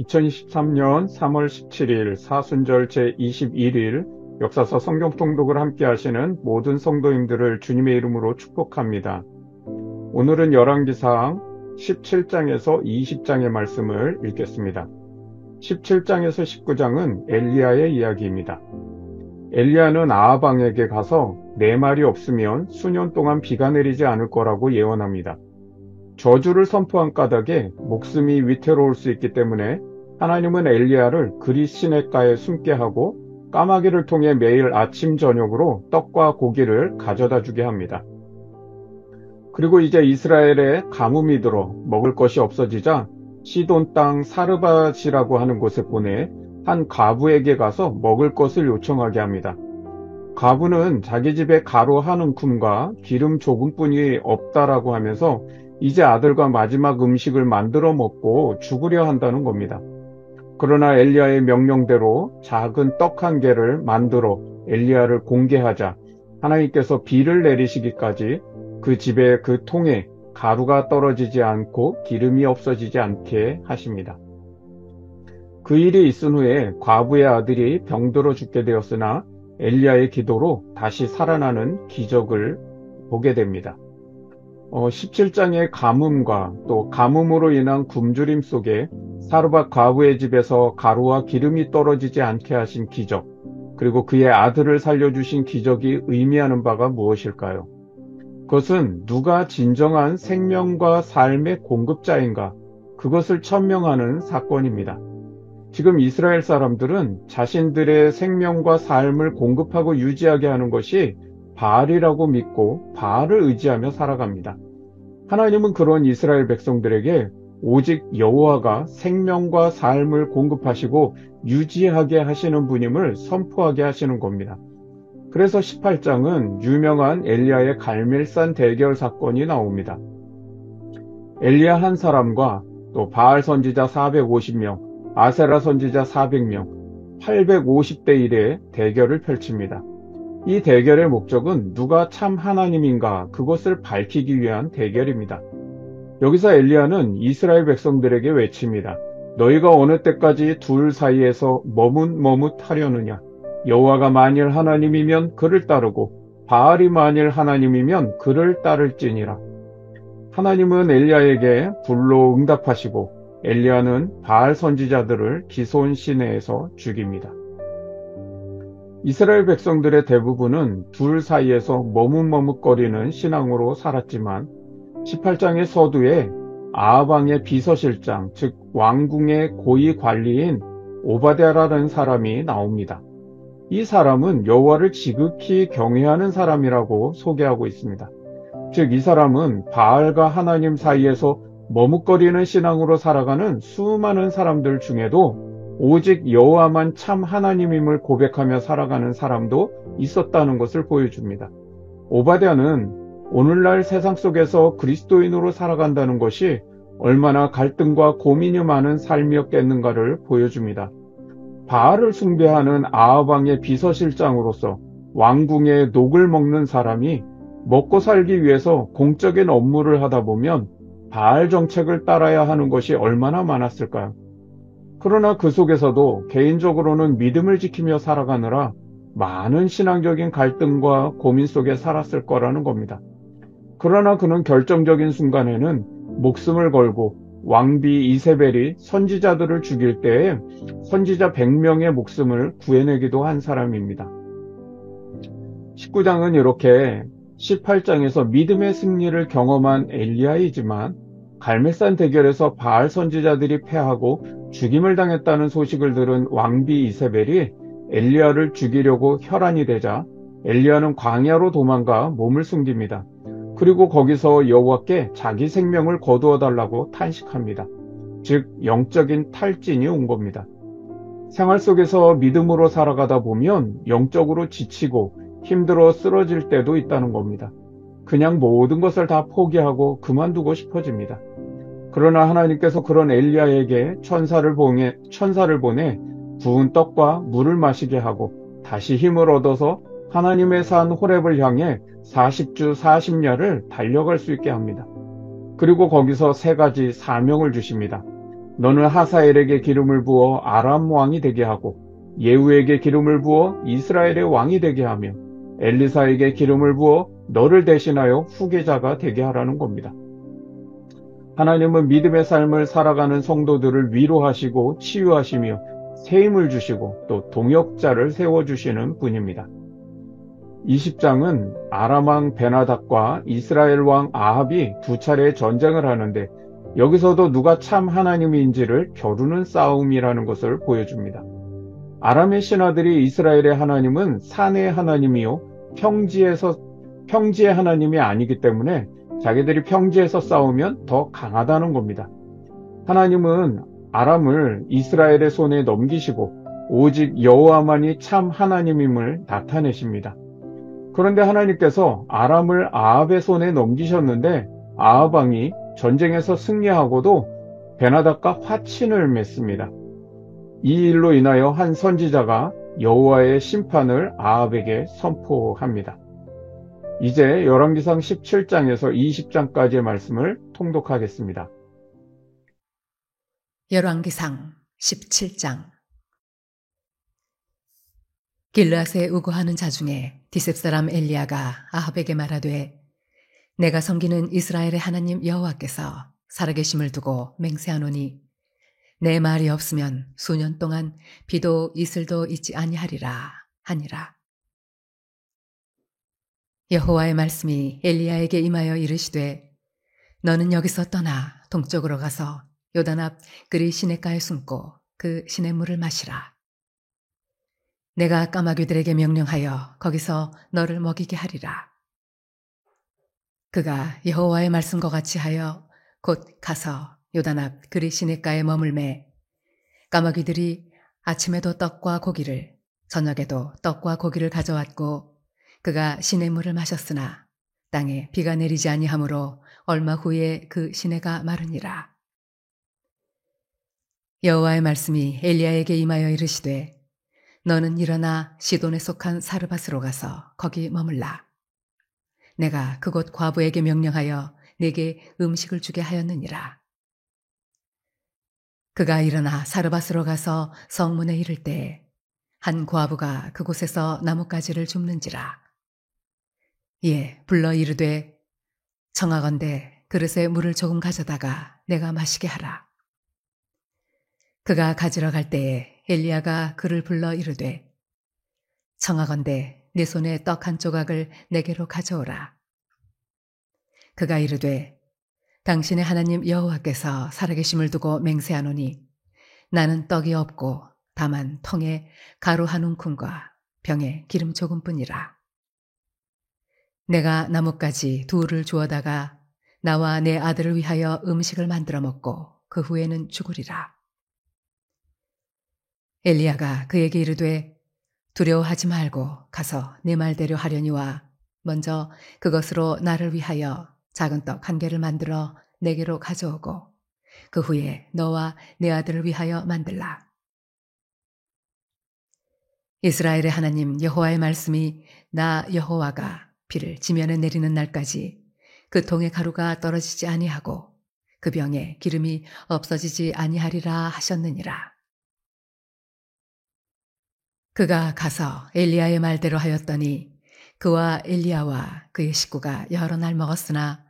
2023년 3월 17일 사순절 제21일 역사서 성경 통독을 함께 하시는 모든 성도님들을 주님의 이름으로 축복합니다. 오늘은 열왕기상 17장에서 20장의 말씀을 읽겠습니다. 17장에서 19장은 엘리야의 이야기입니다. 엘리야는 아합 왕에게 가서 내 말이 없으면 수년 동안 비가 내리지 않을 거라고 예언합니다. 저주를 선포한 까닭에 목숨이 위태로울 수 있기 때문에 하나님은 엘리야를 그리 시냇가에 숨게 하고 까마귀를 통해 매일 아침 저녁으로 떡과 고기를 가져다 주게 합니다. 그리고 이제 이스라엘에 가뭄이 들어 먹을 것이 없어지자 시돈 땅 사르밧이라고 하는 곳에 보내 한 과부에게 가서 먹을 것을 요청하게 합니다. 과부는 자기 집에 가루 한 움큼과 기름 조금뿐이 없다라고 하면서 이제 아들과 마지막 음식을 만들어 먹고 죽으려 한다는 겁니다. 그러나 엘리야의 명령대로 작은 떡 한 개를 만들어 엘리야를 공개하자 하나님께서 비를 내리시기까지 그 집에 그 통에 가루가 떨어지지 않고 기름이 없어지지 않게 하십니다. 그 일이 있은 후에 과부의 아들이 병들어 죽게 되었으나 엘리야의 기도로 다시 살아나는 기적을 보게 됩니다. 17장의 가뭄과 또 가뭄으로 인한 굶주림 속에 사르밧 과부의 집에서 가루와 기름이 떨어지지 않게 하신 기적, 그리고 그의 아들을 살려주신 기적이 의미하는 바가 무엇일까요? 그것은 누가 진정한 생명과 삶의 공급자인가, 그것을 천명하는 사건입니다. 지금 이스라엘 사람들은 자신들의 생명과 삶을 공급하고 유지하게 하는 것이 바알이라고 믿고 바알을 의지하며 살아갑니다. 하나님은 그런 이스라엘 백성들에게 오직 여호와가 생명과 삶을 공급하시고 유지하게 하시는 분임을 선포하게 하시는 겁니다. 그래서 18장은 유명한 엘리야의 갈멜산 대결 사건이 나옵니다. 엘리야 한 사람과 또 바알 선지자 450명, 아세라 선지자 400명, 850대 1의 대결을 펼칩니다. 이 대결의 목적은 누가 참 하나님인가 그것을 밝히기 위한 대결입니다. 여기서 엘리야는 이스라엘 백성들에게 외칩니다. 너희가 어느 때까지 둘 사이에서 머뭇머뭇하려느냐? 여호와가 만일 하나님이면 그를 따르고 바알이 만일 하나님이면 그를 따를지니라. 하나님은 엘리야에게 불로 응답하시고 엘리야는 바알 선지자들을 기손 시내에서 죽입니다. 이스라엘 백성들의 대부분은 둘 사이에서 머뭇머뭇거리는 신앙으로 살았지만 18장의 서두에 아합 왕의 비서실장, 즉 왕궁의 고위 관리인 오바댜라는 사람이 나옵니다. 이 사람은 여호와를 지극히 경외하는 사람이라고 소개하고 있습니다. 즉 이 사람은 바알과 하나님 사이에서 머뭇거리는 신앙으로 살아가는 수많은 사람들 중에도 오직 여호와만 참 하나님임을 고백하며 살아가는 사람도 있었다는 것을 보여줍니다. 오바댜는 오늘날 세상 속에서 그리스도인으로 살아간다는 것이 얼마나 갈등과 고민이 많은 삶이었겠는가를 보여줍니다. 바알을 숭배하는 아합 왕의 비서실장으로서 왕궁의 녹을 먹는 사람이 먹고 살기 위해서 공적인 업무를 하다 보면 바알 정책을 따라야 하는 것이 얼마나 많았을까요? 그러나 그 속에서도 개인적으로는 믿음을 지키며 살아가느라 많은 신앙적인 갈등과 고민 속에 살았을 거라는 겁니다. 그러나 그는 결정적인 순간에는 목숨을 걸고 왕비 이세벨이 선지자들을 죽일 때에 선지자 100명의 목숨을 구해내기도 한 사람입니다. 19장은 이렇게 18장에서 믿음의 승리를 경험한 엘리야이지만 갈멜산 대결에서 바알 선지자들이 패하고 죽임을 당했다는 소식을 들은 왕비 이세벨이 엘리야를 죽이려고 혈안이 되자 엘리야는 광야로 도망가 몸을 숨깁니다. 그리고 거기서 여호와께 자기 생명을 거두어 달라고 탄식합니다. 즉 영적인 탈진이 온 겁니다. 생활 속에서 믿음으로 살아가다 보면 영적으로 지치고 힘들어 쓰러질 때도 있다는 겁니다. 그냥 모든 것을 다 포기하고 그만두고 싶어집니다. 그러나 하나님께서 그런 엘리야에게 천사를 보내 구운 떡과 물을 마시게 하고 다시 힘을 얻어서 하나님의 산 호렙을 향해 40주 40야를 달려갈 수 있게 합니다. 그리고 거기서 세 가지 사명을 주십니다. 너는 하사엘에게 기름을 부어 아람 왕이 되게 하고 예후에게 기름을 부어 이스라엘의 왕이 되게 하며 엘리사에게 기름을 부어 너를 대신하여 후계자가 되게 하라는 겁니다. 하나님은 믿음의 삶을 살아가는 성도들을 위로하시고 치유하시며 새 힘을 주시고 또 동역자를 세워주시는 분입니다. 20장은 아람 왕 베나닥과 이스라엘 왕 아합이 두 차례 전쟁을 하는데 여기서도 누가 참 하나님인지를 겨루는 싸움이라는 것을 보여줍니다. 아람의 신하들이 이스라엘의 하나님은 산의 하나님이요 평지의 하나님이 아니기 때문에 자기들이 평지에서 싸우면 더 강하다는 겁니다. 하나님은 아람을 이스라엘의 손에 넘기시고 오직 여호와만이 참 하나님임을 나타내십니다. 그런데 하나님께서 아람을 아합의 손에 넘기셨는데 아합 왕이 전쟁에서 승리하고도 베나닥과 화친을 맺습니다. 이 일로 인하여 한 선지자가 여호와의 심판을 아합에게 선포합니다. 이제 열왕기상 17장에서 20장까지의 말씀을 통독하겠습니다. 열왕기상 17장. 길르앗에 우거하는 자 중에 디셉 사람 엘리야가 아합에게 말하되 내가 섬기는 이스라엘의 하나님 여호와께서 살아계심을 두고 맹세하노니 내 말이 없으면 수년 동안 비도 이슬도 있지 아니하리라 하니라. 여호와의 말씀이 엘리야에게 임하여 이르시되 너는 여기서 떠나 동쪽으로 가서 요단 앞 그리 시냇가에 숨고 그 시냇물을 마시라. 내가 까마귀들에게 명령하여 거기서 너를 먹이게 하리라. 그가 여호와의 말씀과 같이 하여 곧 가서 요단 앞 그리 시냇가에 머물매 까마귀들이 아침에도 떡과 고기를 저녁에도 떡과 고기를 가져왔고 그가 시냇물을 마셨으나 땅에 비가 내리지 아니하므로 얼마 후에 그 시내가 마르니라. 여호와의 말씀이 엘리야에게 임하여 이르시되 너는 일어나 시돈에 속한 사르밧으로 가서 거기 머물라. 내가 그곳 과부에게 명령하여 네게 음식을 주게 하였느니라. 그가 일어나 사르밧으로 가서 성문에 이를 때 한 과부가 그곳에서 나뭇가지를 줍는지라. 이에 불러 이르되 청하건대 그릇에 물을 조금 가져다가 내가 마시게 하라. 그가 가지러 갈 때에 엘리야가 그를 불러 이르되 청하건대 내 손에 떡 한 조각을 내게로 가져오라. 그가 이르되 당신의 하나님 여호와께서 살아계심을 두고 맹세하노니 나는 떡이 없고 다만 통에 가루 한 움큼과 병에 기름 조금뿐이라. 내가 나뭇가지 둘을 주워다가 나와 내 아들을 위하여 음식을 만들어 먹고 그 후에는 죽으리라. 엘리야가 그에게 이르되 두려워하지 말고 가서 내 말대로 하려니와 먼저 그것으로 나를 위하여 작은 떡 한 개를 만들어 내게로 가져오고 그 후에 너와 내 아들을 위하여 만들라. 이스라엘의 하나님 여호와의 말씀이 나 여호와가 비를 지면에 내리는 날까지 그 통의 가루가 떨어지지 아니하고 그 병에 기름이 없어지지 아니하리라 하셨느니라. 그가 가서 엘리야의 말대로 하였더니 그와 엘리야와 그의 식구가 여러 날 먹었으나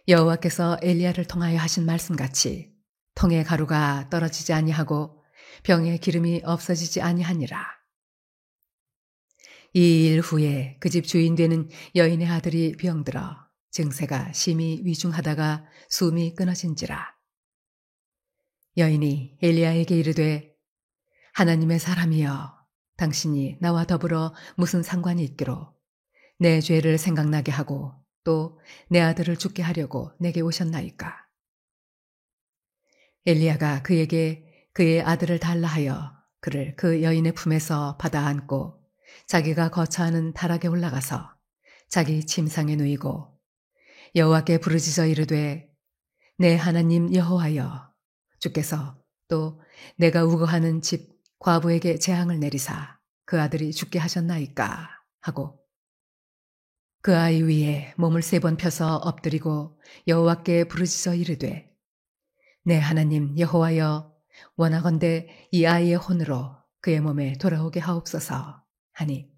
여호와께서 엘리야를 통하여 하신 말씀같이 통의 가루가 떨어지지 아니하고 병에 기름이 없어지지 아니하니라. 이 일 후에 그 집 주인 되는 여인의 아들이 병들어 증세가 심히 위중하다가 숨이 끊어진지라. 여인이 엘리야에게 이르되 하나님의 사람이여 당신이 나와 더불어 무슨 상관이 있기로 내 죄를 생각나게 하고 또 내 아들을 죽게 하려고 내게 오셨나이까. 엘리야가 그에게 그의 아들을 달라 하여 그를 그 여인의 품에서 받아 안고 자기가 거처하는 다락에 올라가서 자기 침상에 누이고 여호와께 부르짖어 이르되 내 하나님 여호와여 주께서 또 내가 우거하는 집 과부에게 재앙을 내리사 그 아들이 죽게 하셨나이까 하고 그 아이 위에 몸을 3번 펴서 엎드리고 여호와께 부르짖어 이르되 내 하나님 여호와여, 원하건대 이 아이의 혼으로 그의 몸에 돌아오게 하옵소서 하니,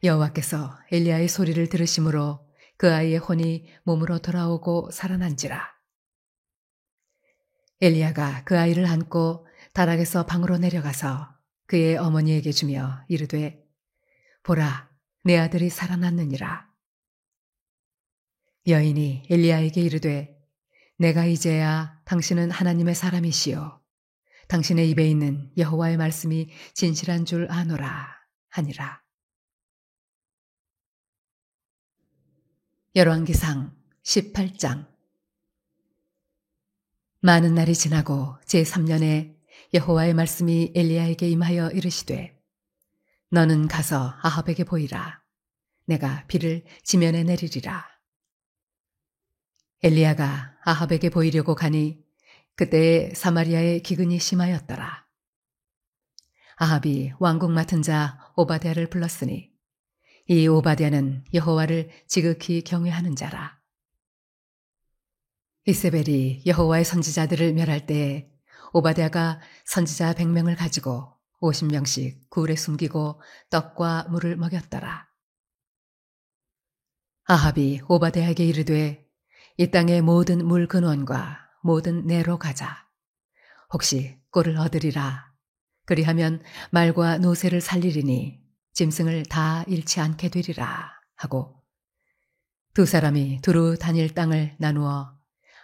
여호와께서 엘리야의 소리를 들으심으로 그 아이의 혼이 몸으로 돌아오고 살아난지라. 엘리야가 그 아이를 안고 다락에서 방으로 내려가서 그의 어머니에게 주며 이르되, 보라, 내 아들이 살아났느니라. 여인이 엘리야에게 이르되, 내가 이제야 당신은 하나님의 사람이시요 당신의 입에 있는 여호와의 말씀이 진실한 줄 아노라 하니라. 열왕기상 18장. 많은 날이 지나고 제3년에 여호와의 말씀이 엘리야에게 임하여 이르시되, 너는 가서 아합에게 보이라. 내가 비를 지면에 내리리라. 엘리야가 아합에게 보이려고 가니 그때에 사마리아의 기근이 심하였더라. 아합이 왕궁 맡은 자 오바댜를 불렀으니 이 오바댜는 여호와를 지극히 경외하는 자라. 이세벨이 여호와의 선지자들을 멸할 때에 오바댜가 선지자 100명을 가지고 50명씩 굴에 숨기고 떡과 물을 먹였더라. 아합이 오바댜에게 이르되, 이 땅의 모든 물 근원과 모든 내로 가자. 혹시 꼴을 얻으리라. 그리하면 말과 노새를 살리리니 짐승을 다 잃지 않게 되리라 하고, 두 사람이 두루 다닐 땅을 나누어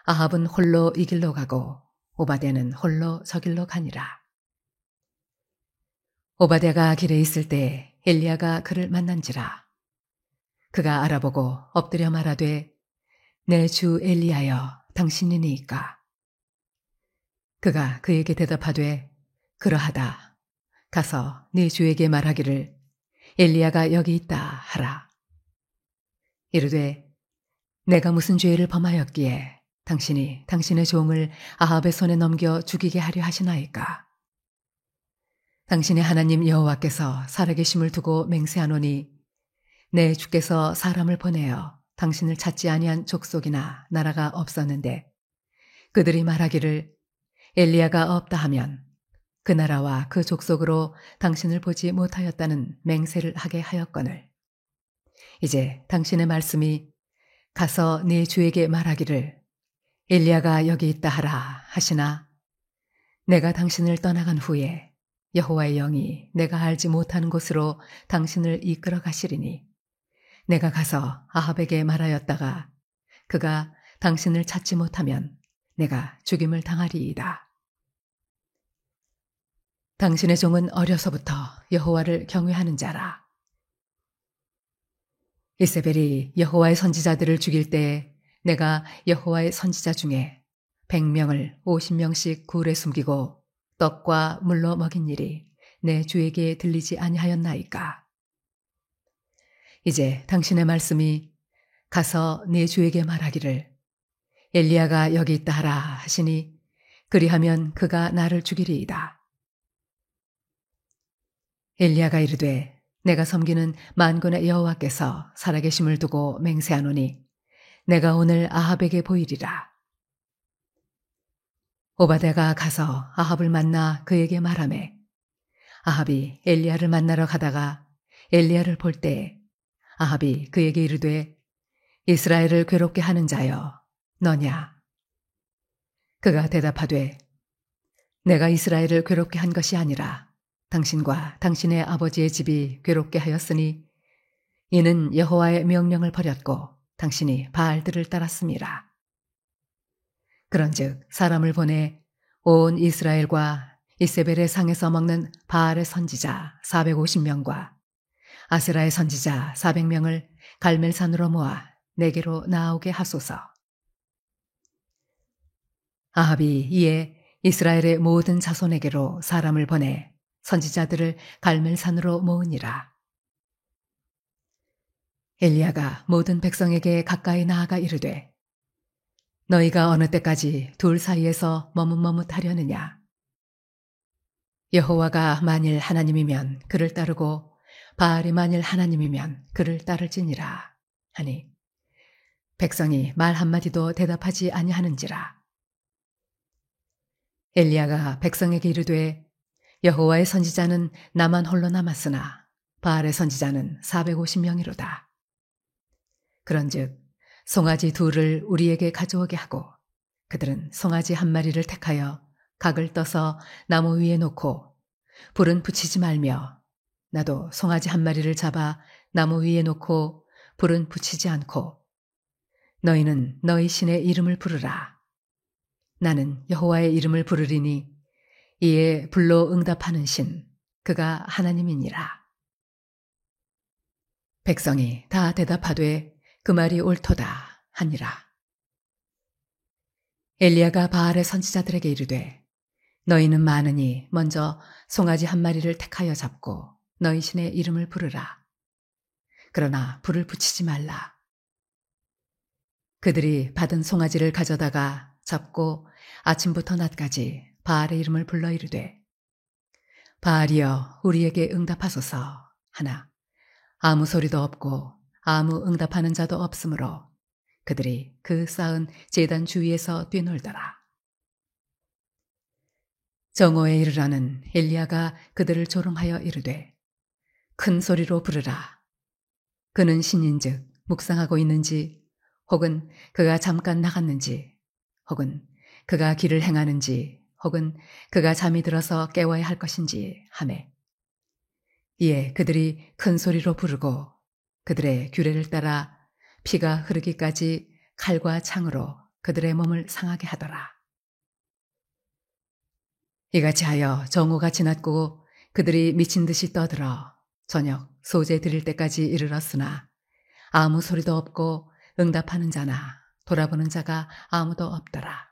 아합은 홀로 이 길로 가고 오바댜는 홀로 저 길로 가니라. 오바댜가 길에 있을 때 엘리야가 그를 만난지라. 그가 알아보고 엎드려 말하되, 내 주 엘리야여, 당신이니이까. 그가 그에게 대답하되, 그러하다. 가서 네 주에게 말하기를, 엘리야가 여기 있다 하라. 이르되, 내가 무슨 죄를 범하였기에 당신이 당신의 종을 아합의 손에 넘겨 죽이게 하려 하시나이까. 당신의 하나님 여호와께서 살아계심을 두고 맹세하노니, 내 주께서 사람을 보내어 당신을 찾지 아니한 족속이나 나라가 없었는데, 그들이 말하기를 엘리야가 없다 하면 그 나라와 그 족속으로 당신을 보지 못하였다는 맹세를 하게 하였거늘, 이제 당신의 말씀이 가서 네 주에게 말하기를 엘리야가 여기 있다 하라 하시나, 내가 당신을 떠나간 후에 여호와의 영이 내가 알지 못하는 곳으로 당신을 이끌어 가시리니, 내가 가서 아합에게 말하였다가 그가 당신을 찾지 못하면 내가 죽임을 당하리이다. 당신의 종은 어려서부터 여호와를 경외하는 자라. 이세벨이 여호와의 선지자들을 죽일 때에 내가 여호와의 선지자 중에 100명을 50명씩 굴에 숨기고 떡과 물로 먹인 일이 내 주에게 들리지 아니하였나이까. 이제 당신의 말씀이 가서 네 주에게 말하기를 엘리야가 여기 있다 하라 하시니, 그리하면 그가 나를 죽이리이다. 엘리야가 이르되, 내가 섬기는 만군의 여호와께서 살아계심을 두고 맹세하노니 내가 오늘 아합에게 보이리라. 오바댜가 가서 아합을 만나 그에게 말하매, 아합이 엘리야를 만나러 가다가 엘리야를 볼 때에 아합이 그에게 이르되, 이스라엘을 괴롭게 하는 자여, 너냐? 그가 대답하되, 내가 이스라엘을 괴롭게 한 것이 아니라 당신과 당신의 아버지의 집이 괴롭게 하였으니, 이는 여호와의 명령을 버렸고 당신이 바알들을 따랐음이라. 그런즉 사람을 보내 온 이스라엘과 이세벨의 상에서 먹는 바알의 선지자 450명과 아세라의 선지자 400명을 갈멜산으로 모아 내게로 나오게 하소서. 아합이 이에 이스라엘의 모든 자손에게로 사람을 보내 선지자들을 갈멜산으로 모으니라. 엘리야가 모든 백성에게 가까이 나아가 이르되, 너희가 어느 때까지 둘 사이에서 머뭇머뭇하려느냐? 여호와가 만일 하나님이면 그를 따르고 바알이 만일 하나님이면 그를 따를지니라 하니, 백성이 말 한마디도 대답하지 아니하는지라. 엘리야가 백성에게 이르되 여호와의 선지자는 나만 홀로 남았으나 바알의 선지자는 450명이로다. 그런즉 송아지 둘을 우리에게 가져오게 하고 그들은 송아지 한 마리를 택하여 각을 떠서 나무 위에 놓고 불은 붙이지 말며 나도 송아지 한 마리를 잡아 나무 위에 놓고 불은 붙이지 않고 너희는 너희 신의 이름을 부르라. 나는 여호와의 이름을 부르리니 이에 불로 응답하는 신 그가 하나님이니라. 백성이 다 대답하되 그 말이 옳도다 하니라. 엘리야가 바알의 선지자들에게 이르되 너희는 많으니 먼저 송아지 한 마리를 택하여 잡고 너희 신의 이름을 부르라. 그러나 불을 붙이지 말라. 그들이 받은 송아지를 가져다가 잡고 아침부터 낮까지 바알의 이름을 불러 이르되 바알이여 우리에게 응답하소서 하나 아무 소리도 없고 아무 응답하는 자도 없으므로 그들이 그 쌓은 제단 주위에서 뛰놀더라. 정오에 이르러는 엘리야가 그들을 조롱하여 이르되 큰 소리로 부르라. 그는 신인즉 묵상하고 있는지 혹은 그가 잠깐 나갔는지 혹은 그가 길을 행하는지 혹은 그가 잠이 들어서 깨워야 할 것인지 하매 이에 그들이 큰 소리로 부르고 그들의 규례를 따라 피가 흐르기까지 칼과 창으로 그들의 몸을 상하게 하더라. 이같이 하여 정오가 지났고 그들이 미친 듯이 떠들어 저녁 소재 드릴 때까지 이르렀으나 아무 소리도 없고 응답하는 자나 돌아보는 자가 아무도 없더라.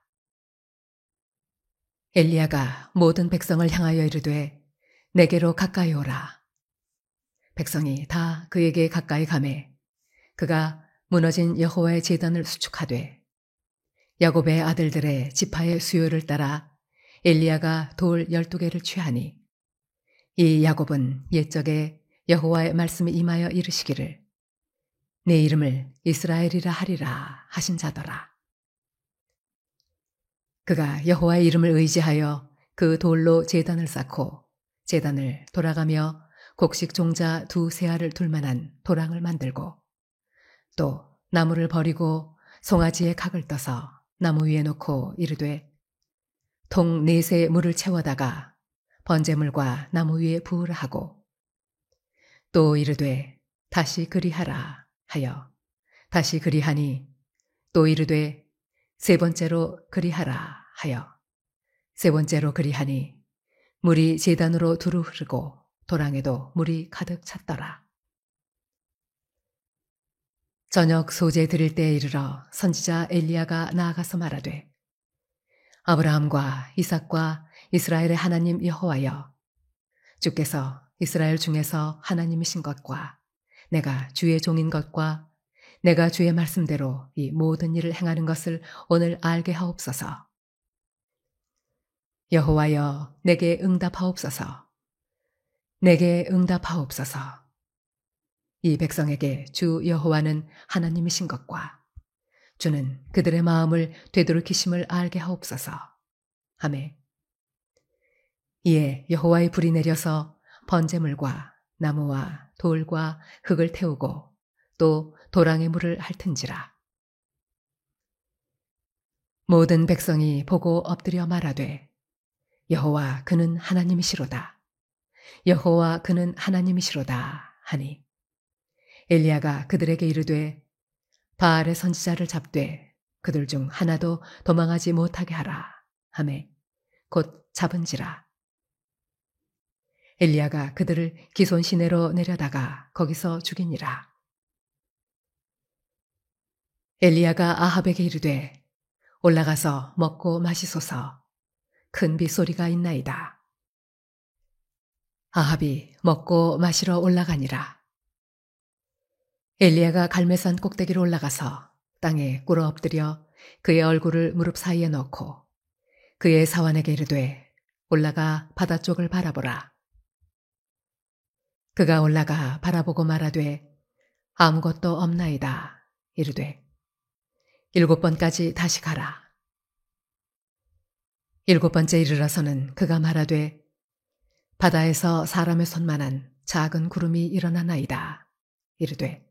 엘리야가 모든 백성을 향하여 이르되 내게로 가까이 오라. 백성이 다 그에게 가까이 가매 그가 무너진 여호와의 제단을 수축하되 야곱의 아들들의 지파의 수요를 따라 엘리야가 돌 12개를 취하니 이 야곱은 옛적에 여호와의 말씀이 임하여 이르시기를 내 이름을 이스라엘이라 하리라 하신 자더라. 그가 여호와의 이름을 의지하여 그 돌로 제단을 쌓고 제단을 돌아가며 곡식 종자 2세알을 둘 만한 도랑을 만들고 또 나무를 버리고 송아지의 각을 떠서 나무 위에 놓고 이르되 통 4세 물을 채워다가 번제물과 나무 위에 부으라 하고 또 이르되 다시 그리하라 하여 다시 그리하니 또 이르되 3번째로 그리하라 하여 3번째로 그리하니 물이 제단으로 두루 흐르고 도랑에도 물이 가득 찼더라. 저녁 소재 드릴 때에 이르러 선지자 엘리야가 나아가서 말하되 아브라함과 이삭과 이스라엘의 하나님 여호와여 주께서 이스라엘 중에서 하나님이신 것과 내가 주의 종인 것과 내가 주의 말씀대로 이 모든 일을 행하는 것을 오늘 알게 하옵소서. 여호와여 내게 응답하옵소서. 내게 응답하옵소서. 이 백성에게 주 여호와는 하나님이신 것과 주는 그들의 마음을 되돌이키심을 알게 하옵소서. 하매 이에 여호와의 불이 내려서 번제물과 나무와 돌과 흙을 태우고 또 도랑의 물을 핥은지라. 모든 백성이 보고 엎드려 말하되 여호와 그는 하나님이시로다. 여호와 그는 하나님이시로다 하니 엘리야가 그들에게 이르되 바알의 선지자를 잡되 그들 중 하나도 도망하지 못하게 하라 하매 곧 잡은지라. 엘리야가 그들을 기손 시내로 내려다가 거기서 죽이니라. 엘리야가 아합에게 이르되 올라가서 먹고 마시소서. 큰 빗소리가 있나이다. 아합이 먹고 마시러 올라가니라. 엘리야가 갈멜산 꼭대기로 올라가서 땅에 꿇어 엎드려 그의 얼굴을 무릎 사이에 넣고 그의 사환에게 이르되 올라가 바다 쪽을 바라보라. 그가 올라가 바라보고 말하되 아무것도 없나이다. 이르되 7번까지 다시 가라. 7번째 이르러서는 그가 말하되 바다에서 사람의 손만한 작은 구름이 일어나나이다. 이르되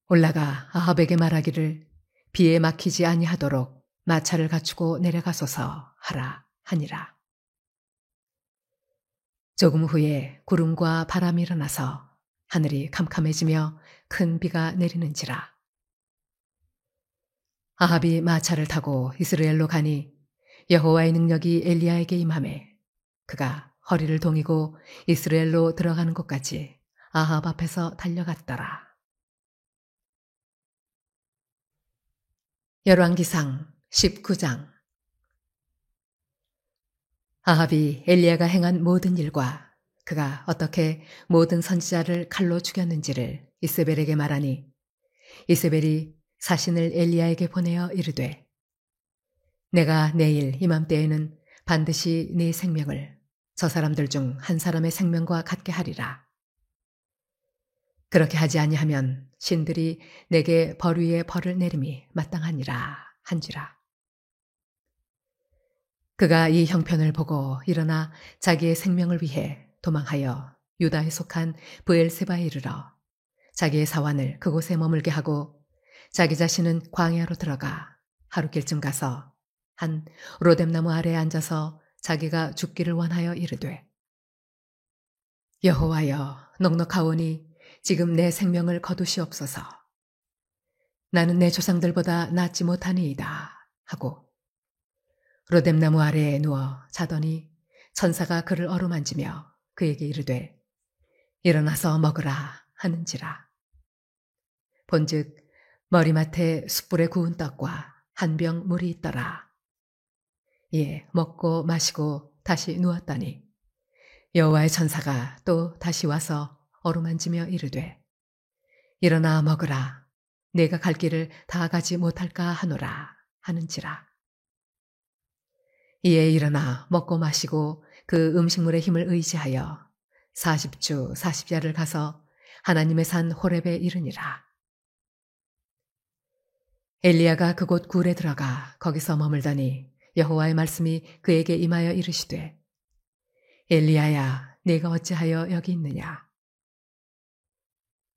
올라가 아합에게 말하기를 비에 막히지 아니하도록 마차를 갖추고 내려가소서 하라 하니라. 조금 후에 구름과 바람이 일어나서 하늘이 캄캄해지며 큰 비가 내리는지라. 아합이 마차를 타고 이스라엘로 가니 여호와의 능력이 엘리야에게 임하매 그가 허리를 동이고 이스라엘로 들어가는 곳까지 아합 앞에서 달려갔더라. 열왕기상 19장. 아합이 엘리야가 행한 모든 일과 그가 어떻게 모든 선지자를 칼로 죽였는지를 이세벨에게 말하니 이세벨이 사신을 엘리야에게 보내어 이르되 내가 내일 이맘때에는 반드시 네 생명을 저 사람들 중 한 사람의 생명과 같게 하리라. 그렇게 하지 아니하면 신들이 내게 벌 위에 벌을 내림이 마땅하니라 한지라. 그가 이 형편을 보고 일어나 자기의 생명을 위해 도망하여 유다에 속한 브엘세바에 이르러 자기의 사환을 그곳에 머물게 하고 자기 자신은 광야로 들어가 하루길쯤 가서 한 로뎀나무 아래에 앉아서 자기가 죽기를 원하여 이르되 여호와여 넉넉하오니 지금 내 생명을 거두시옵소서. 나는 내 조상들보다 낫지 못하니이다 하고 로뎀나무 아래에 누워 자더니 천사가 그를 어루만지며 그에게 이르되 일어나서 먹으라 하는지라. 본즉 머리맡에 숯불에 구운 떡과 한 병 물이 있더라. 이에 먹고 마시고 다시 누웠더니 여호와의 천사가 또 다시 와서 어루만지며 이르되 일어나 먹으라. 내가 갈 길을 다 가지 못할까 하노라 하는지라. 이에 일어나 먹고 마시고 그 음식물의 힘을 의지하여 40주 40야를 가서 하나님의 산 호렙에 이르니라. 엘리야가 그곳 굴에 들어가 거기서 머물더니 여호와의 말씀이 그에게 임하여 이르시되 엘리야야 네가 어찌하여 여기 있느냐.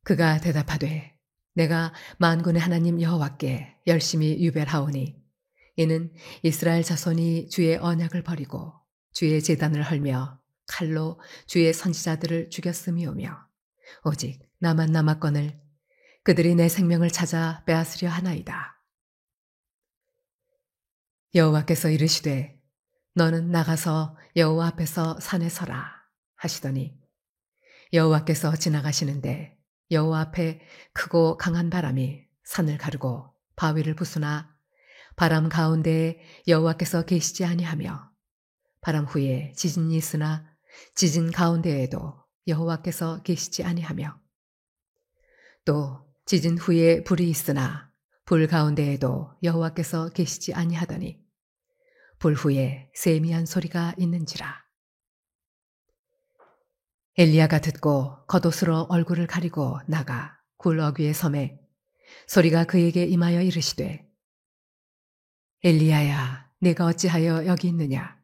그가 대답하되 내가 만군의 하나님 여호와께 열심히 유별하오니 이는 이스라엘 자손이 주의 언약을 버리고 주의 제단을 헐며 칼로 주의 선지자들을 죽였음이오며 오직 나만 남았거늘 그들이 내 생명을 찾아 빼앗으려 하나이다. 여호와께서 이르시되 너는 나가서 여호와 앞에서 산에 서라 하시더니 여호와께서 지나가시는데 여호와 앞에 크고 강한 바람이 산을 가르고 바위를 부수나 바람 가운데에 여호와께서 계시지 아니하며 바람 후에 지진이 있으나 지진 가운데에도 여호와께서 계시지 아니하며 또 지진 후에 불이 있으나 불 가운데에도 여호와께서 계시지 아니하더니 불 후에 세미한 소리가 있는지라. 엘리야가 듣고 겉옷으로 얼굴을 가리고 나가 굴 어귀에 섬에 소리가 그에게 임하여 이르시되 엘리야야 네가 어찌하여 여기 있느냐.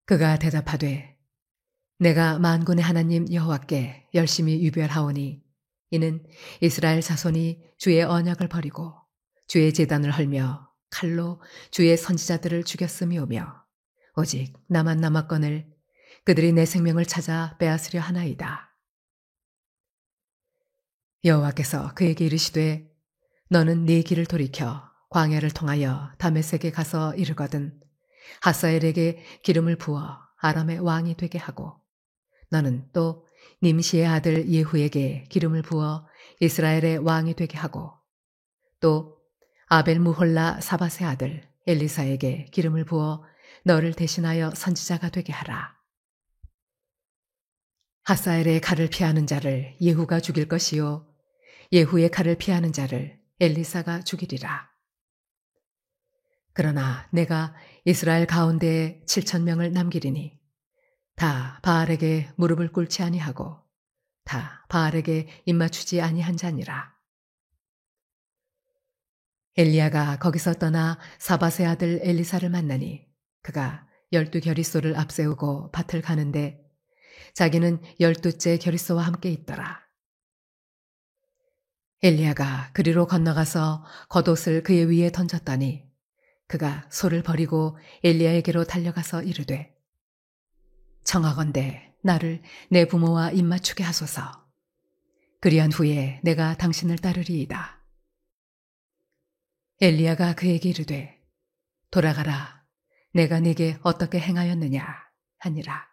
그가 대답하되 내가 만군의 하나님 여호와께 열심히 유별하오니 이는 이스라엘 자손이 주의 언약을 버리고 주의 제단을 헐며 칼로 주의 선지자들을 죽였음이오며 오직 나만 남았거늘 그들이 내 생명을 찾아 빼앗으려 하나이다. 여호와께서 그에게 이르시되 너는 네 길을 돌이켜 광야를 통하여 다메섹에 가서 이르거든 하사엘에게 기름을 부어 아람의 왕이 되게 하고 너는 또 님시의 아들 예후에게 기름을 부어 이스라엘의 왕이 되게 하고 또 아벨 무홀라 사밧의 아들 엘리사에게 기름을 부어 너를 대신하여 선지자가 되게 하라. 하사엘의 칼을 피하는 자를 예후가 죽일 것이요 예후의 칼을 피하는 자를 엘리사가 죽이리라. 그러나 내가 이스라엘 가운데에 7,000명을 남기리니 다 바알에게 무릎을 꿇지 아니하고 다 바알에게 입맞추지 아니한 자니라. 엘리야가 거기서 떠나 사밧의 아들 엘리사를 만나니 그가 12겨릿소를 앞세우고 밭을 가는데 자기는 12째 겨릿소와 함께 있더라. 엘리야가 그리로 건너가서 겉옷을 그의 위에 던졌더니 그가 소를 버리고 엘리야에게로 달려가서 이르되 청하건대 나를 내 부모와 입맞추게 하소서. 그리한 후에 내가 당신을 따르리이다. 엘리야가 그에게 이르되 돌아가라. 내가 네게 어떻게 행하였느냐 하니라.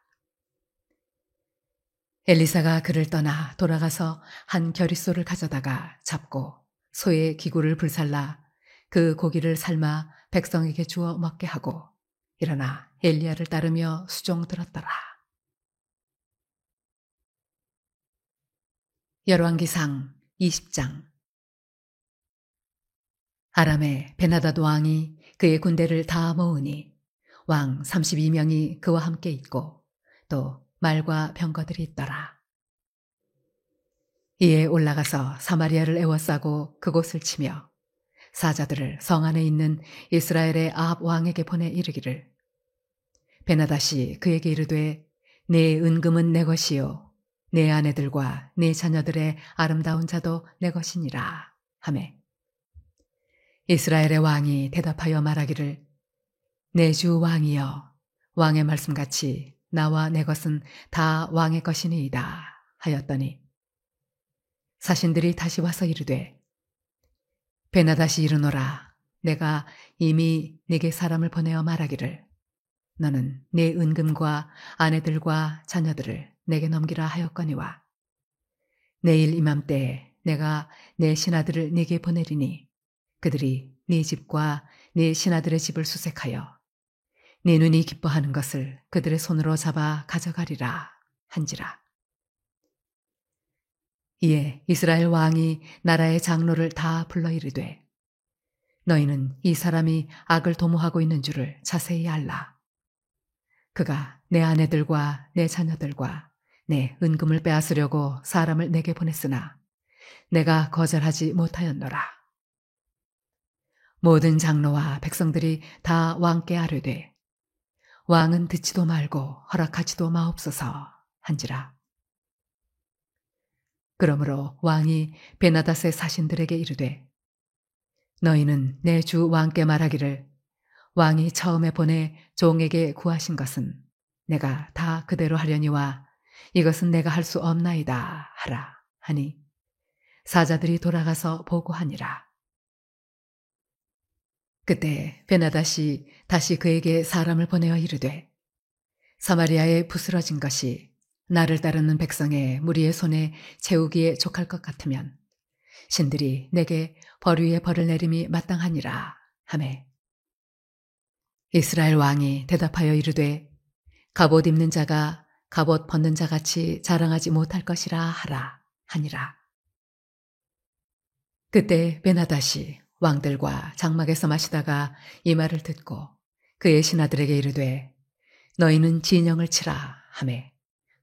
엘리사가 그를 떠나 돌아가서 한 겨릿소를 가져다가 잡고 소의 기구를 불살라 그 고기를 삶아 백성에게 주어 먹게 하고 일어나 엘리야를 따르며 수종 들었더라. 열왕기상 20장. 아람의 베나다드 왕이 그의 군대를 다 모으니 왕 32명이 그와 함께 있고 또 말과 병거들이 있더라. 이에 올라가서 사마리아를 에워싸고 그곳을 치며 사자들을 성 안에 있는 이스라엘의 아합 왕에게 보내 이르기를 베나닷이 그에게 이르되 내 은금은 내 것이요 내 아내들과 내 자녀들의 아름다운 자도 내 것이니라 하매 이스라엘의 왕이 대답하여 말하기를 내 주 왕이여 왕의 말씀같이 나와 내 것은 다 왕의 것이니이다 하였더니 사신들이 다시 와서 이르되 베나닷이 이르노라 내가 이미 네게 사람을 보내어 말하기를 너는 내 은금과 아내들과 자녀들을 내게 넘기라 하였거니와 내일 이맘때에 내가 내 신하들을 네게 보내리니 그들이 네 집과 네 신하들의 집을 수색하여 네 눈이 기뻐하는 것을 그들의 손으로 잡아 가져가리라 한지라. 이에 이스라엘 왕이 나라의 장로를 다 불러 이르되 너희는 이 사람이 악을 도모하고 있는 줄을 자세히 알라. 그가 내 아내들과 내 자녀들과 내 은금을 빼앗으려고 사람을 내게 보냈으나 내가 거절하지 못하였노라. 모든 장로와 백성들이 다 왕께 아뢰되 왕은 듣지도 말고 허락하지도 마옵소서 한지라. 그러므로 왕이 베나닷의 사신들에게 이르되 너희는 내 주 왕께 말하기를 왕이 처음에 보내 종에게 구하신 것은 내가 다 그대로 하려니와 이것은 내가 할 수 없나이다 하라 하니 사자들이 돌아가서 보고하니라. 그때 베나닷이 다시 그에게 사람을 보내어 이르되 사마리아에 부스러진 것이 나를 따르는 백성의 무리의 손에 채우기에 족할 것 같으면 신들이 내게 벌 위에 벌을 내림이 마땅하니라 하매 이스라엘 왕이 대답하여 이르되 갑옷 입는 자가 갑옷 벗는 자같이 자랑하지 못할 것이라 하라 하니라. 그때 베나닷이 왕들과 장막에서 마시다가 이 말을 듣고 그의 신하들에게 이르되 너희는 진영을 치라 하매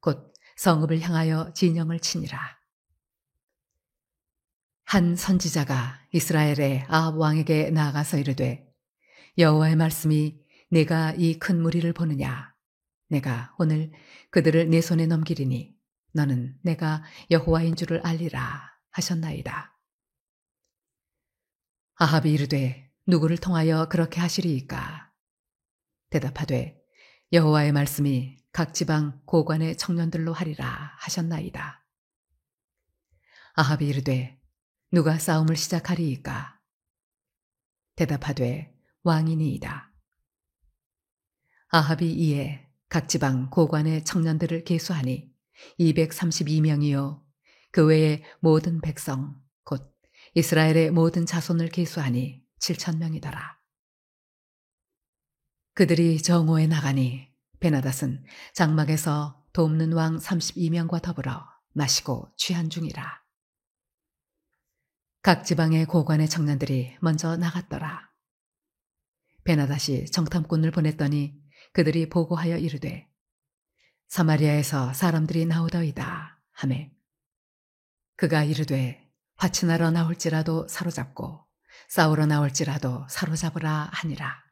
곧 성읍을 향하여 진영을 치니라. 한 선지자가 이스라엘의 아합 왕에게 나아가서 이르되 여호와의 말씀이 네가 이 큰 무리를 보느냐 내가 오늘 그들을 네 손에 넘기리니 너는 내가 여호와인 줄을 알리라 하셨나이다. 아합이 이르되 누구를 통하여 그렇게 하시리이까? 대답하되 여호와의 말씀이 각 지방 고관의 청년들로 하리라 하셨나이다. 아합이 이르되 누가 싸움을 시작하리이까? 대답하되 왕이니이다. 아합이 이에 각 지방 고관의 청년들을 계수하니 232명이요 그 외의 모든 백성 곧 이스라엘의 모든 자손을 계수하니 7,000명이더라. 그들이 정오에 나가니 베나닷은 장막에서 돕는 왕 32명과 더불어 마시고 취한 중이라. 각 지방의 고관의 청년들이 먼저 나갔더라. 베나닷이 정탐꾼을 보냈더니 그들이 보고하여 이르되 사마리아에서 사람들이 나오더이다 하매 그가 이르되 화친하러 나올지라도 사로잡고 싸우러 나올지라도 사로잡으라 하니라.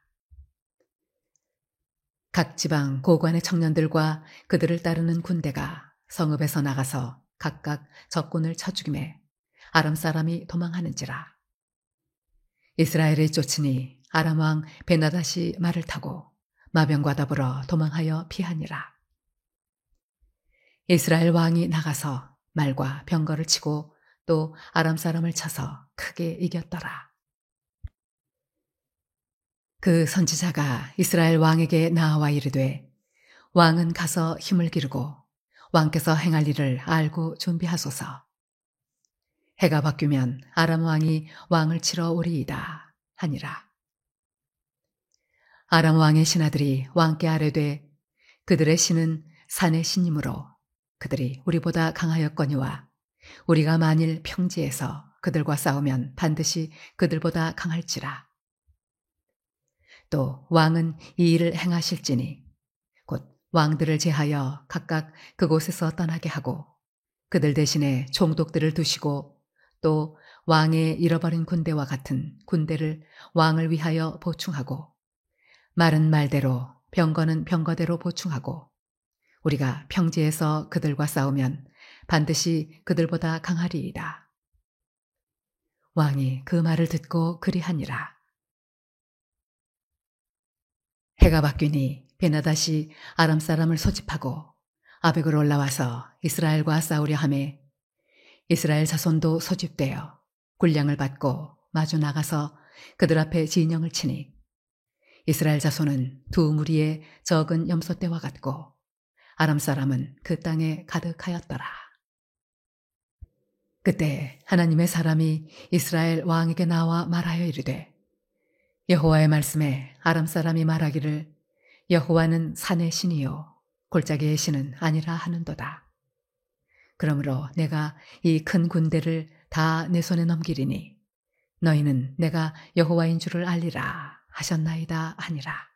각 지방 고관의 청년들과 그들을 따르는 군대가 성읍에서 나가서 각각 적군을 쳐 죽이매 아람 사람이 도망하는지라. 이스라엘이 쫓으니 아람 왕 베나닷이 말을 타고 마병과 더불어 도망하여 피하니라. 이스라엘 왕이 나가서 말과 병거를 치고 또 아람 사람을 쳐서 크게 이겼더라. 그 선지자가 이스라엘 왕에게 나와 이르되 왕은 가서 힘을 기르고 왕께서 행할 일을 알고 준비하소서. 해가 바뀌면 아람 왕이 왕을 치러 오리이다 하니라. 아람 왕의 신하들이 왕께 아뢰되 그들의 신은 산의 신이므로 그들이 우리보다 강하였거니와 우리가 만일 평지에서 그들과 싸우면 반드시 그들보다 강할지라. 또 왕은 이 일을 행하실지니 곧 왕들을 제하여 각각 그곳에서 떠나게 하고 그들 대신에 총독들을 두시고 또 왕의 잃어버린 군대와 같은 군대를 왕을 위하여 보충하고 말은 말대로 병거는 병거대로 보충하고 우리가 평지에서 그들과 싸우면 반드시 그들보다 강하리이다. 왕이 그 말을 듣고 그리하니라. 해가 바뀌니 베나닷이 아람 사람을 소집하고 아벡으로 올라와서 이스라엘과 싸우려 하매 이스라엘 자손도 소집되어 군량을 받고 마주 나가서 그들 앞에 진영을 치니 이스라엘 자손은 두 무리의 적은 염소떼와 같고 아람 사람은 그 땅에 가득하였더라. 그때 하나님의 사람이 이스라엘 왕에게 나와 말하여 이르되 여호와의 말씀에 아람 사람이 말하기를 여호와는 산의 신이요 골짜기의 신은 아니라 하는도다. 그러므로 내가 이 큰 군대를 다 내 손에 넘기리니 너희는 내가 여호와인 줄을 알리라 하셨나이다 하니라.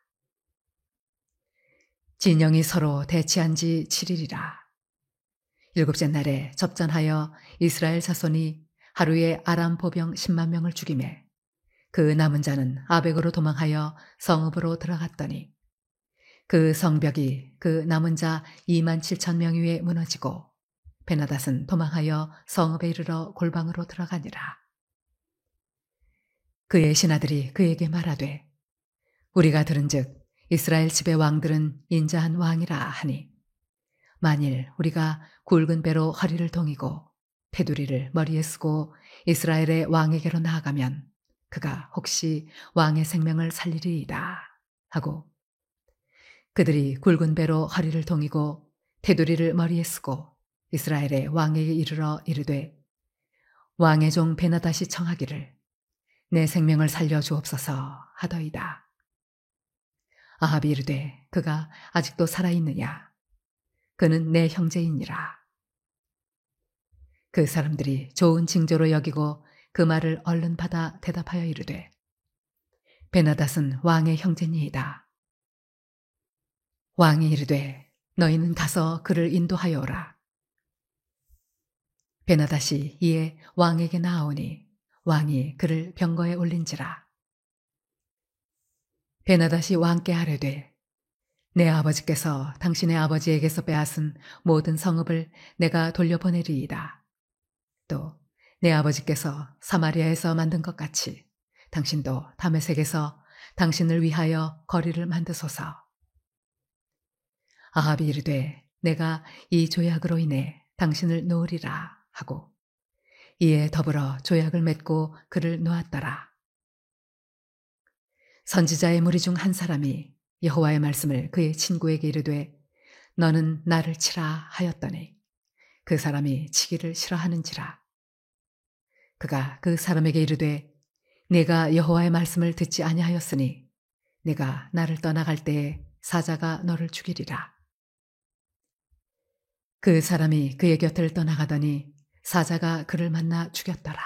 진영이 서로 대치한 지 7일이라. 일곱째 날에 접전하여 이스라엘 자손이 하루에 아람 보병 10만 명을 죽이매 그 남은 자는 아벡으로 도망하여 성읍으로 들어갔더니 그 성벽이 그 남은 자 2만 7천 명 위에 무너지고 베나닷은 도망하여 성읍에 이르러 골방으로 들어가니라. 그의 신하들이 그에게 말하되 우리가 들은즉 이스라엘 집의 왕들은 인자한 왕이라 하니 만일 우리가 굵은 배로 허리를 동이고 테두리를 머리에 쓰고 이스라엘의 왕에게로 나아가면 그가 혹시 왕의 생명을 살리리이다 하고 그들이 굵은 배로 허리를 동이고 테두리를 머리에 쓰고 이스라엘의 왕에게 이르러 이르되 왕의 종 베나닷이 청하기를 내 생명을 살려 주옵소서 하더이다. 아합이 이르되 그가 아직도 살아있느냐? 그는 내 형제이니라. 그 사람들이 좋은 징조로 여기고 그 말을 얼른 받아 대답하여 이르되 베나닷은 왕의 형제니이다. 왕이 이르되 너희는 가서 그를 인도하여 오라. 베나닷이 이에 왕에게 나아오니 왕이 그를 병거에 올린지라. 베나닷이 왕께 아뢰되 내 아버지께서 당신의 아버지에게서 빼앗은 모든 성읍을 내가 돌려보내리이다. 또 내 아버지께서 사마리아에서 만든 것 같이 당신도 다메섹에서 당신을 위하여 거리를 만드소서. 아합이 이르되 내가 이 조약으로 인해 당신을 놓으리라 하고 이에 더불어 조약을 맺고 그를 놓았더라. 선지자의 무리 중 한 사람이 여호와의 말씀을 그의 친구에게 이르되 너는 나를 치라 하였더니 그 사람이 치기를 싫어하는지라. 그가 그 사람에게 이르되 내가 여호와의 말씀을 듣지 아니하였으니 내가 나를 떠나갈 때에 사자가 너를 죽이리라. 그 사람이 그의 곁을 떠나가더니 사자가 그를 만나 죽였더라.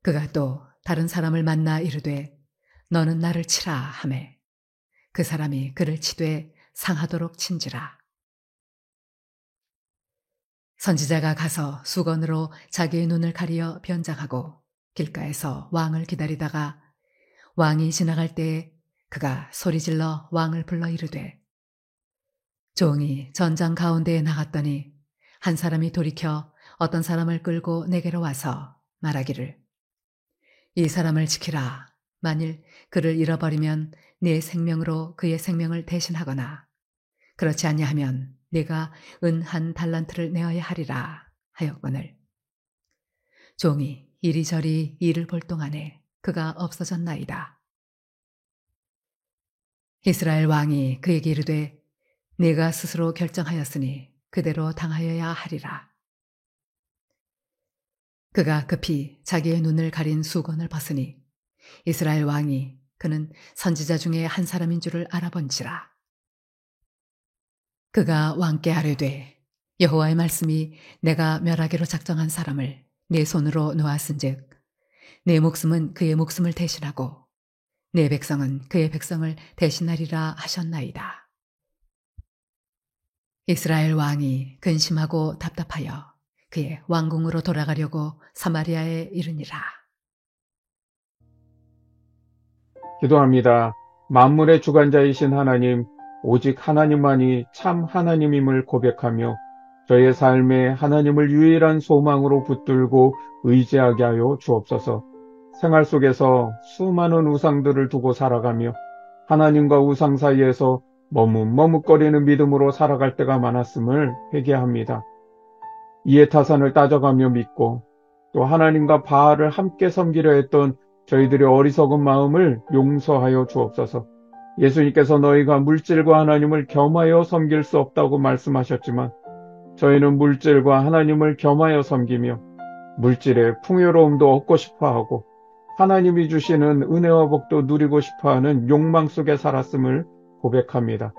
그가 또 다른 사람을 만나 이르되 너는 나를 치라 하매 그 사람이 그를 치되 상하도록 친지라. 선지자가 가서 수건으로 자기의 눈을 가리어 변장하고 길가에서 왕을 기다리다가 왕이 지나갈 때에 그가 소리질러 왕을 불러 이르되 종이 전장 가운데에 나갔더니 한 사람이 돌이켜 어떤 사람을 끌고 내게로 와서 말하기를 이 사람을 지키라. 만일 그를 잃어버리면 네 생명으로 그의 생명을 대신하거나 그렇지 아니하면 네가 은 1달란트를 내어야 하리라 하였거늘 종이 이리저리 이를 볼 동안에 그가 없어졌나이다. 이스라엘 왕이 그에게 이르되 네가 스스로 결정하였으니 그대로 당하여야 하리라. 그가 급히 자기의 눈을 가린 수건을 벗으니 이스라엘 왕이 그는 선지자 중에 한 사람인 줄을 알아본지라. 그가 왕께 아뢰되 여호와의 말씀이 내가 멸하기로 작정한 사람을 내 손으로 놓았은즉 내 목숨은 그의 목숨을 대신하고 내 백성은 그의 백성을 대신하리라 하셨나이다. 이스라엘 왕이 근심하고 답답하여 그의 왕궁으로 돌아가려고 사마리아에 이르니라. 기도합니다. 만물의 주관자이신 하나님, 오직 하나님만이 참 하나님임을 고백하며 저의 삶에 하나님을 유일한 소망으로 붙들고 의지하게 하여 주옵소서. 생활 속에서 수많은 우상들을 두고 살아가며 하나님과 우상 사이에서 머뭇머뭇거리는 믿음으로 살아갈 때가 많았음을 회개합니다. 이해 타산을 따져가며 믿고 또 하나님과 바알을 함께 섬기려 했던 저희들의 어리석은 마음을 용서하여 주옵소서. 예수님께서 너희가 물질과 하나님을 겸하여 섬길 수 없다고 말씀하셨지만 저희는 물질과 하나님을 겸하여 섬기며 물질의 풍요로움도 얻고 싶어하고 하나님이 주시는 은혜와 복도 누리고 싶어하는 욕망 속에 살았음을 고백합니다.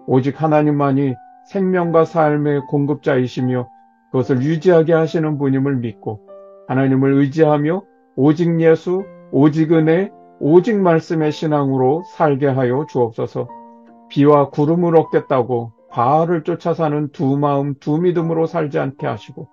오직 하나님만이 생명과 삶의 공급자이시며 그것을 유지하게 하시는 분임을 믿고 하나님을 의지하며 오직 예수, 오직 은혜, 오직 말씀의 신앙으로 살게 하여 주옵소서. 비와 구름을 얻겠다고 바알을 쫓아 사는 두 마음 두 믿음으로 살지 않게 하시고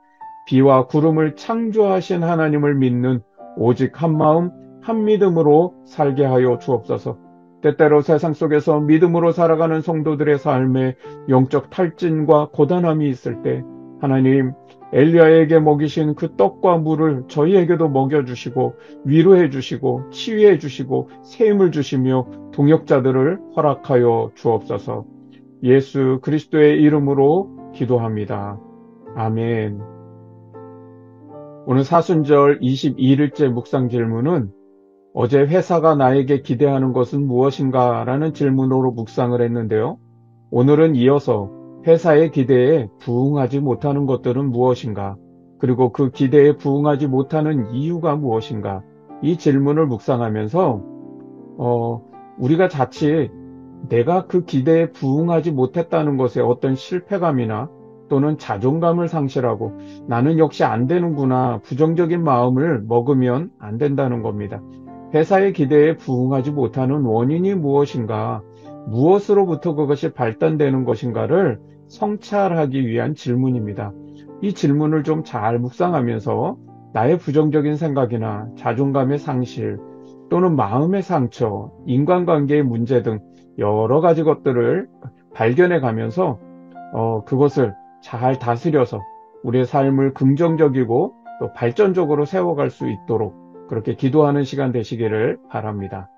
비와 구름을 창조하신 하나님을 믿는 오직 한 마음 한 믿음으로 살게 하여 주옵소서. 때때로 세상 속에서 믿음으로 살아가는 성도들의 삶에 영적 탈진과 고단함이 있을 때 하나님 엘리야에게 먹이신 그 떡과 물을 저희에게도 먹여주시고 위로해 주시고 치유해 주시고 새 힘을 주시며 동역자들을 허락하여 주옵소서. 예수 그리스도의 이름으로 기도합니다. 아멘. 오늘 사순절 22일째 묵상 질문은 어제 회사가 나에게 기대하는 것은 무엇인가? 라는 질문으로 묵상을 했는데요. 오늘은 이어서 회사의 기대에 부응하지 못하는 것들은 무엇인가? 그리고 그 기대에 부응하지 못하는 이유가 무엇인가? 이 질문을 묵상하면서 우리가 자칫 내가 그 기대에 부응하지 못했다는 것에 어떤 실패감이나 또는 자존감을 상실하고 나는 역시 안 되는구나 부정적인 마음을 먹으면 안 된다는 겁니다. 회사의 기대에 부응하지 못하는 원인이 무엇인가, 무엇으로부터 그것이 발단되는 것인가를 성찰하기 위한 질문입니다. 이 질문을 좀 잘 묵상하면서 나의 부정적인 생각이나 자존감의 상실 또는 마음의 상처, 인간관계의 문제 등 여러 가지 것들을 발견해 가면서 그것을 잘 다스려서 우리의 삶을 긍정적이고 또 발전적으로 세워갈 수 있도록 그렇게 기도하는 시간 되시기를 바랍니다.